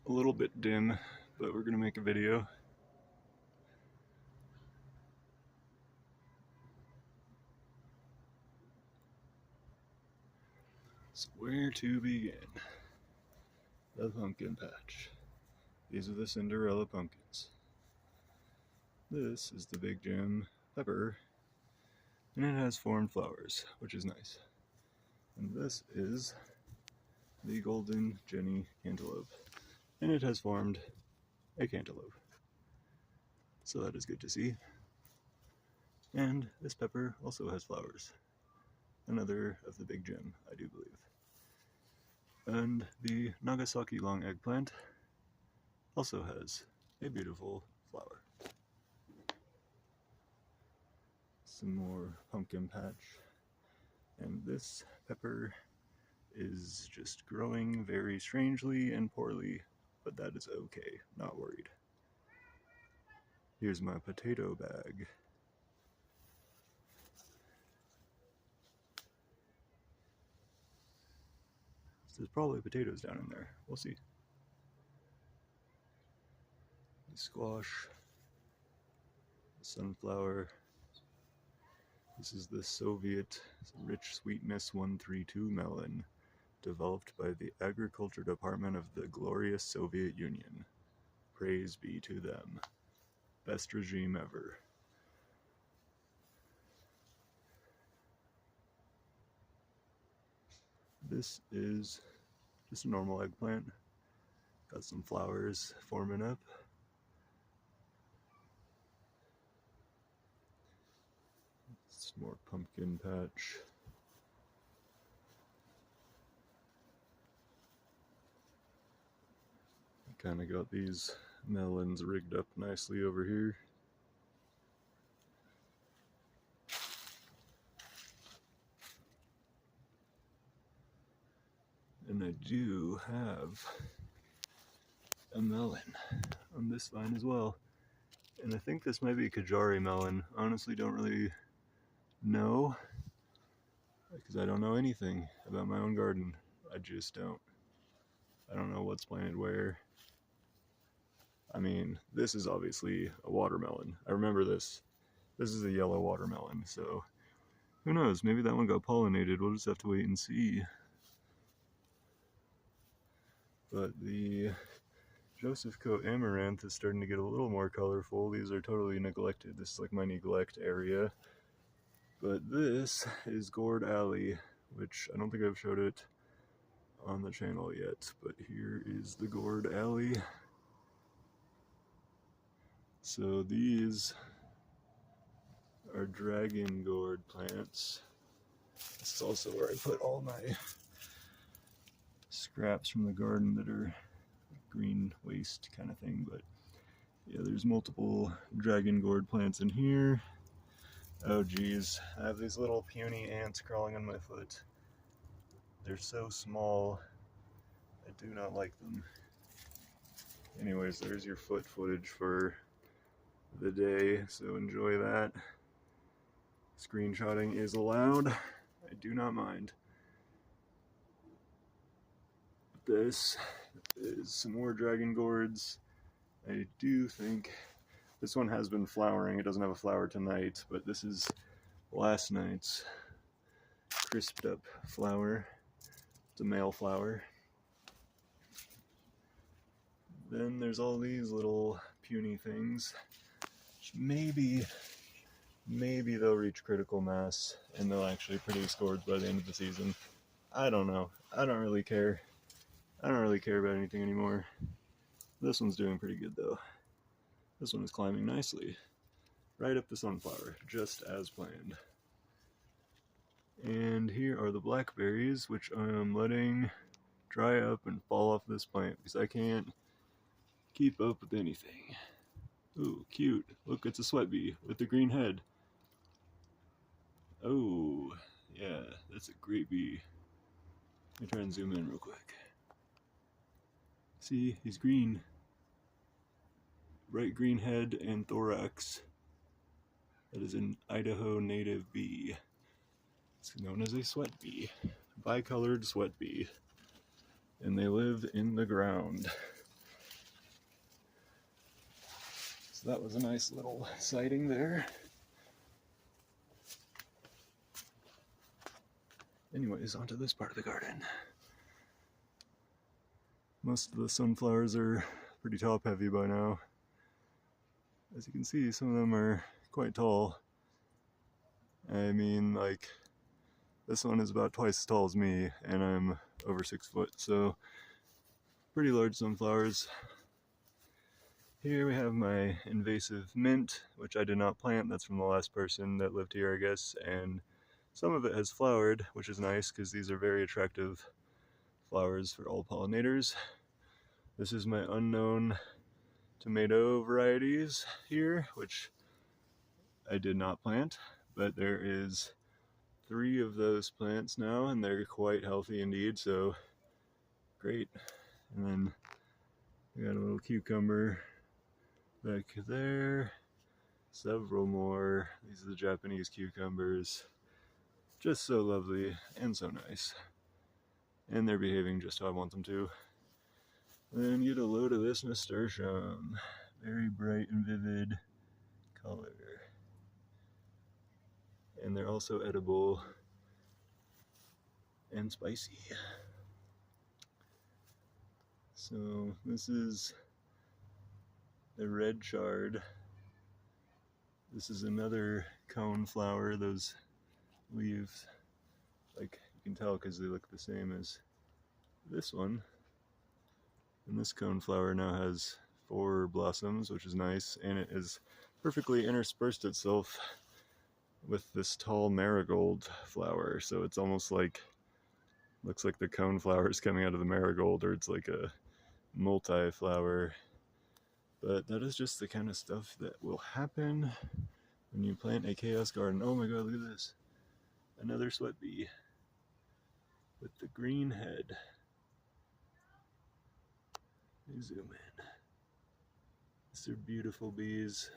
a little bit dim, but we're gonna make a video. So where to begin? The pumpkin patch. These are the Cinderella pumpkins. This is the Big Jim pepper, and it has formed flowers, which is nice. And this is the Golden Jenny cantaloupe, and it has formed a cantaloupe. So that is good to see. And this pepper also has flowers. Another of the Big Jim, I do believe. And the Nagasaki long eggplant also has a beautiful flower. Some more pumpkin patch. And this pepper is just growing very strangely and poorly, but that is okay, not worried. Here's my potato bag. There's probably potatoes down in there. We'll see. The squash, the sunflower. This is the Soviet Rich Sweetness 132 melon, developed by the Agriculture Department of the glorious Soviet Union. Praise be to them. Best regime ever. This is just a normal eggplant. Got some flowers forming up. Some more pumpkin patch. Kind of got these melons rigged up nicely over here. And I do have a melon on this vine as well. And I think this might be a Kajari melon. Honestly, don't really know, because I don't know anything about my own garden. I just don't. I don't know what's planted where. I mean, this is obviously a watermelon. I remember this. This is a yellow watermelon, so who knows? Maybe that one got pollinated. We'll just have to wait and see. But the Joseph Coat Amaranth is starting to get a little more colorful. These are totally neglected. This is like my neglect area. But this is Gourd Alley, which I don't think I've showed it on the channel yet. But here is the Gourd Alley. So these are dragon gourd plants. This is also where I put all my scraps from the garden that are green waste kind of thing. But yeah, there's multiple dragon gourd plants in here. Oh geez, I have these little puny ants crawling on my foot. They're so small, I do not like them. Anyways, there's your foot footage for the day, so enjoy that. Screenshotting is allowed, I do not mind. This is some more dragon gourds. I do think this one has been flowering. It doesn't have a flower tonight, but this is last night's crisped up flower. It's a male flower. Then there's all these little puny things. Maybe they'll reach critical mass and they'll actually produce gourds by the end of the season. I don't know. I don't really care. I don't really care about anything anymore. This one's doing pretty good though. This one is climbing nicely. Right up the sunflower, just as planned. And here are the blackberries, which I am letting dry up and fall off this plant because I can't keep up with anything. Ooh, cute. Look, it's a sweat bee with the green head. Oh, yeah, that's a great bee. Let me try and zoom in real quick. See, he's green. Bright green head and thorax. That is an Idaho native bee. It's known as a sweat bee. Bicolored sweat bee. And they live in the ground. So that was a nice little sighting there. Anyways, onto this part of the garden. Most of the sunflowers are pretty top heavy by now. As you can see, some of them are quite tall. I mean, like, this one is about twice as tall as me, and I'm over 6 foot, so pretty large sunflowers. Here we have my invasive mint, which I did not plant. That's from the last person that lived here, I guess, and some of it has flowered, which is nice because these are very attractive flowers for all pollinators. This is my unknown tomato varieties here, which I did not plant, but there is 3 of those plants now, and they're quite healthy indeed, so great. And then we got a little cucumber back there, several more. These are the Japanese cucumbers. Just so lovely and so nice. And they're behaving just how I want them to. Then get a load of this nasturtium. Very bright and vivid color. And they're also edible and spicy. So this is the red chard. This is another cone flower. Those leaves, like, you can tell because they look the same as this one. And this cone flower now has 4 blossoms, which is nice, and it has perfectly interspersed itself with this tall marigold flower, so it's almost like, looks like the cone flower is coming out of the marigold, or it's like a multi-flower. But that is just the kind of stuff that will happen when you plant a chaos garden. Oh my god, look at this. Another sweat bee with the green head. Let me zoom in. These are beautiful bees.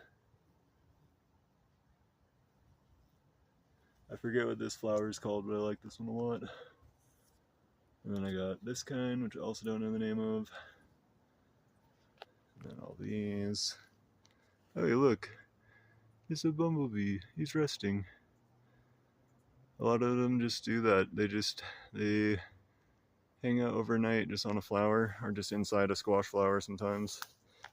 I forget what this flower is called, but I like this one a lot. And then I got this kind, which I also don't know the name of. And then all these. Oh, hey, look. It's a bumblebee. He's resting. A lot of them just do that. They hang out overnight just on a flower, or just inside a squash flower sometimes.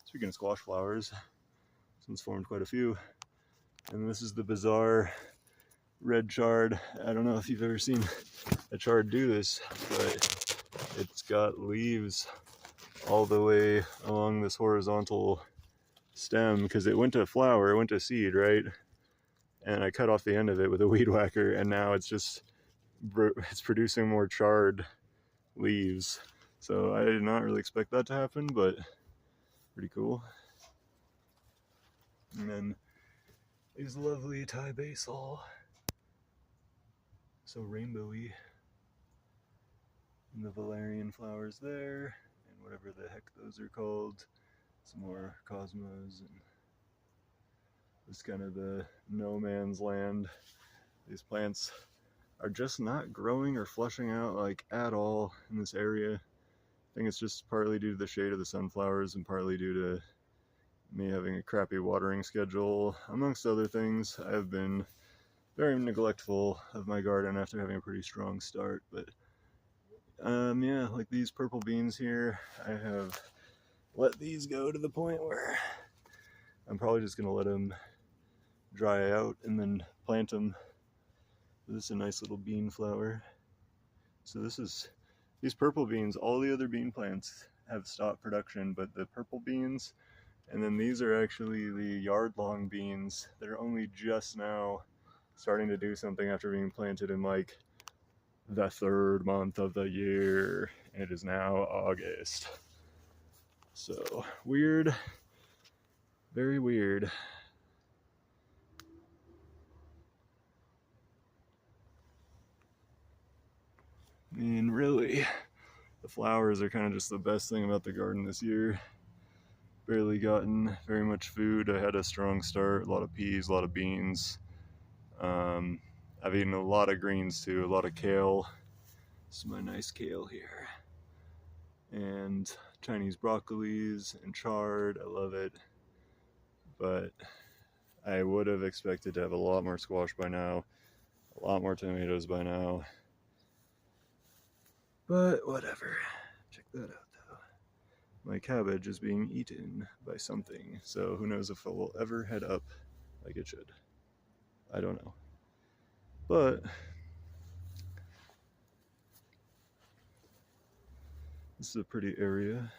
Speaking of squash flowers, this one's formed quite a few. And this is the bizarre red chard. I don't know if you've ever seen a chard do this, but it's got leaves all the way along this horizontal stem, because it went to flower, it went to seed, right? And I cut off the end of it with a weed whacker, and now it's producing more charred leaves. So I did not really expect that to happen, but pretty cool. And then these lovely Thai basil, so rainbowy, and the valerian flowers there, and whatever the heck those are called. Some more cosmos, and this kind of the no man's land. These plants are just not growing or flushing out like at all in this area. I think it's just partly due to the shade of the sunflowers and partly due to me having a crappy watering schedule. Amongst other things, I've been very neglectful of my garden after having a pretty strong start, but yeah, like these purple beans here, I have let these go to the point where I'm probably just gonna let them dry out and then plant them. This is a nice little bean flower. So these purple beans, all the other bean plants have stopped production, but the purple beans, and then these are actually the yard-long beans that are only just now starting to do something after being planted in like the 3rd month of the year, and it is now August. So weird, very weird. I mean, really, the flowers are kind of just the best thing about the garden this year. Barely gotten very much food. I had a strong start, a lot of peas, a lot of beans. I've eaten a lot of greens too, a lot of kale. This is my nice kale here. And Chinese broccolis and chard, I love it. but I would have expected to have a lot more squash by now, a lot more tomatoes by now, but whatever. Check that out though. My cabbage is being eaten by something, so who knows if it will ever head up like it should. I don't know. But this is a pretty area.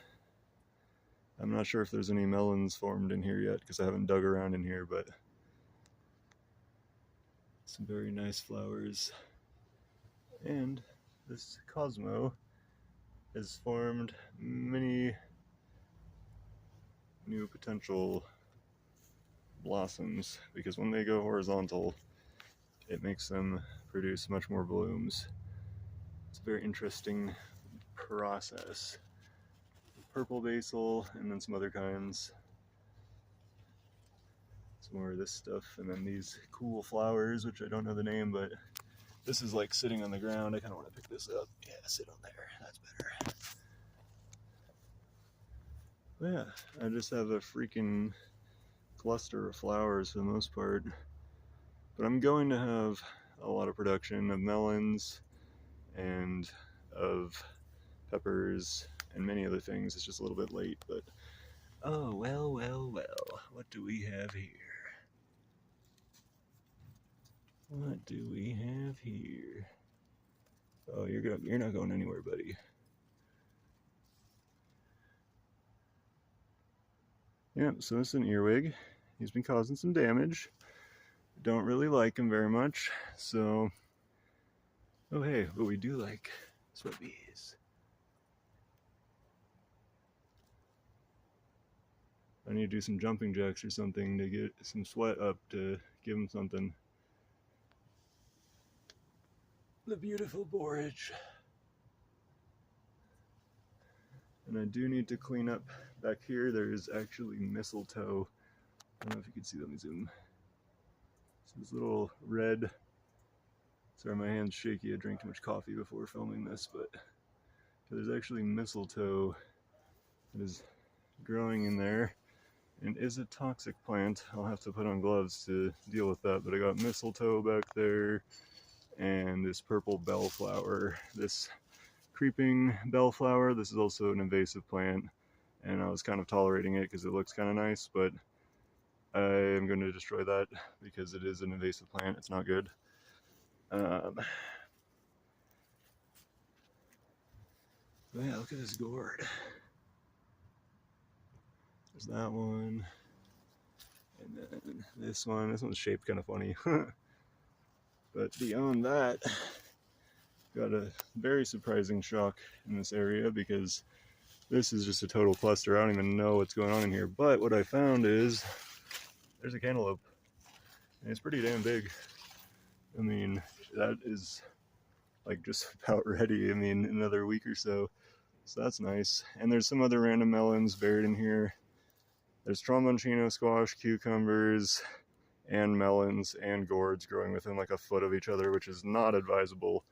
I'm not sure if there's any melons formed in here yet because I haven't dug around in here, but some very nice flowers. And this Cosmo has formed many new potential blossoms because when they go horizontal, it makes them produce much more blooms. It's a very interesting process. Purple basil and then some other kinds. Some more of this stuff, and then these cool flowers, which I don't know the name, but this is like sitting on the ground. I kind of want to pick this up. Yeah, sit on there. That's better. But yeah, I just have a freaking cluster of flowers for the most part. But I'm going to have a lot of production of melons and of peppers and many other things. It's just a little bit late, but oh, well, well, well. What do we have here? What do we have here? Oh, you're not going anywhere, buddy. Yep, so this is an earwig. He's been causing some damage. Don't really like him very much, so... Oh hey, what we do like sweat bees. I need to do some jumping jacks or something to get some sweat up to give him something. The beautiful borage. And I do need to clean up back here. There is actually mistletoe. I don't know if you can see, let me zoom. So this little red, sorry my hand's shaky, I drank too much coffee before filming this, but there's actually mistletoe that is growing in there and is a toxic plant. I'll have to put on gloves to deal with that, but I got mistletoe back there and this purple bellflower. This creeping bellflower, this is also an invasive plant, and I was kind of tolerating it because it looks kind of nice, but I am going to destroy that because it is an invasive plant. It's not good. But yeah, look at this gourd. There's that one. And then this one. This one's shaped kind of funny. But beyond that, got a very surprising shock in this area because this is just a total cluster. I don't even know what's going on in here. But what I found is there's a cantaloupe. And it's pretty damn big. I mean, that is like just about ready. I mean, another week or so. So that's nice. And there's some other random melons buried in here. There's tromboncino squash, cucumbers, and melons and gourds growing within like a foot of each other, which is not advisable.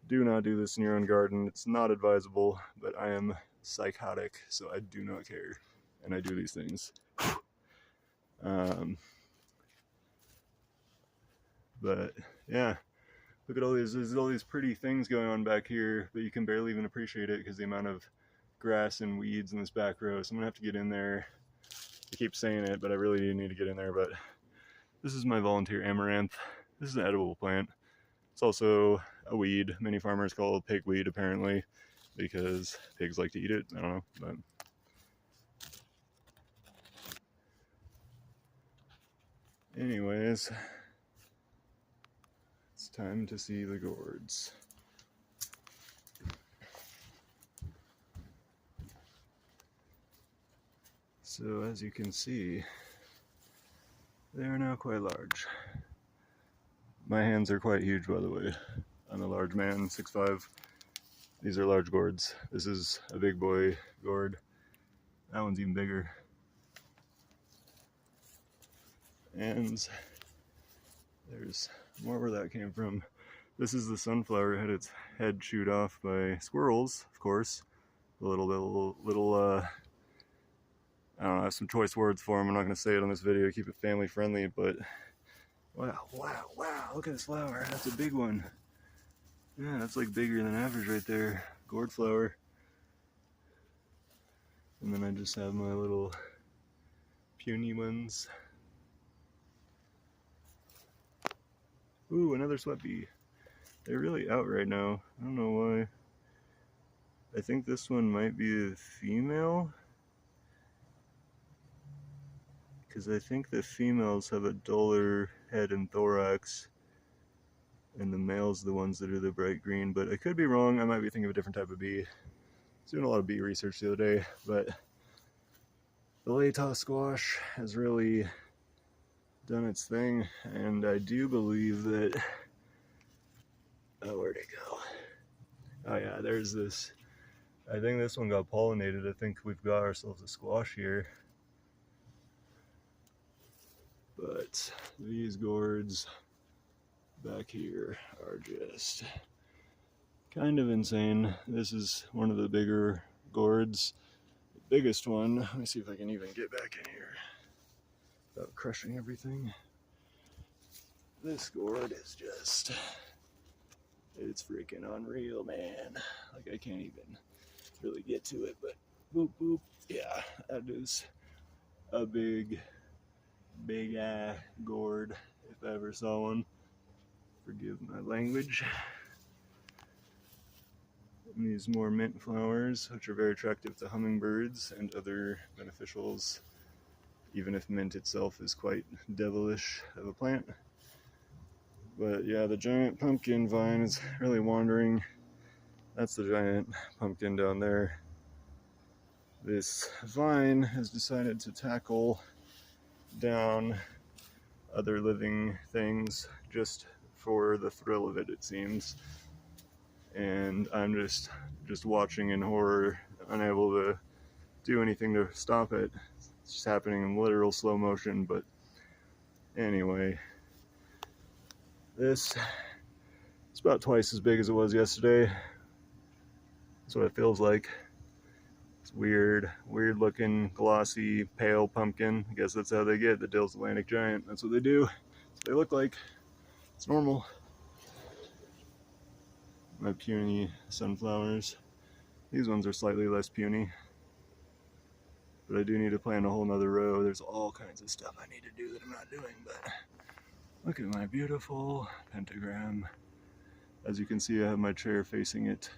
Do not do this in your own garden. It's not advisable, but I am psychotic, so I do not care. And I do these things. But yeah, look at all these, there's all these pretty things going on back here, but you can barely even appreciate it because the amount of grass and weeds in this back row. So I'm gonna have to get in there. I keep saying it, but I really do need to get in there. But this is my volunteer amaranth. This is an edible plant. It's also a weed. Many farmers call it pigweed apparently because pigs like to eat it. I don't know, but anyways, it's time to see the gourds. So as you can see, they are now quite large. My hands are quite huge, by the way. I'm a large man, 6'5". These are large gourds. This is a big boy gourd. That one's even bigger. And there's more where that came from. This is the sunflower. It had its head chewed off by squirrels, of course. A little, I don't know, I have some choice words for them. I'm not going to say it on this video, keep it family friendly, but wow, wow, wow, look at this flower. That's a big one. Yeah, that's like bigger than average right there. Gourd flower. And then I just have my little puny ones. Ooh, another sweat bee. They're really out right now. I don't know why. I think this one might be a female, because I think the females have a duller head and thorax, and the males are the ones that are the bright green, but I could be wrong. I might be thinking of a different type of bee. I was doing a lot of bee research the other day, but the Lata squash has really done its thing, and I do believe that, oh, where'd it go? Oh yeah, there's this. I think this one got pollinated. I think we've got ourselves a squash here. But these gourds back here are just kind of insane. This is one of the bigger gourds. The biggest one, let me see if I can even get back in here without crushing everything. This gourd is just, it's freaking unreal, man. Like, I can't even really get to it, but boop, boop. Yeah, that is a big gourd, if I ever saw one. Forgive my language. And these more mint flowers, which are very attractive to hummingbirds and other beneficials, even if mint itself is quite devilish of a plant. But yeah, the giant pumpkin vine is really wandering. That's the giant pumpkin down there. This vine has decided to tackle down other living things just for the thrill of it, it seems. And I'm just watching in horror, unable to do anything to stop it. It's just happening in literal slow motion. But anyway, this is about twice as big as it was yesterday. That's what it feels like. It's weird looking, glossy, pale pumpkin. I guess that's how they get the Dill's Atlantic Giant. That's what they do. That's what they look like. It's normal. My puny sunflowers. These ones are slightly less puny. But I do need to plant a whole nother row. There's all kinds of stuff I need to do that I'm not doing, but look at my beautiful pentagram. As you can see, I have my chair facing it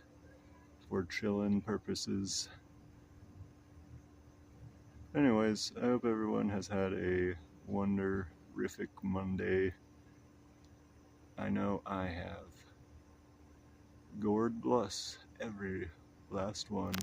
for chillin' purposes. Anyways, I hope everyone has had a wonderific Monday. I know I have. Gourd bless every last one.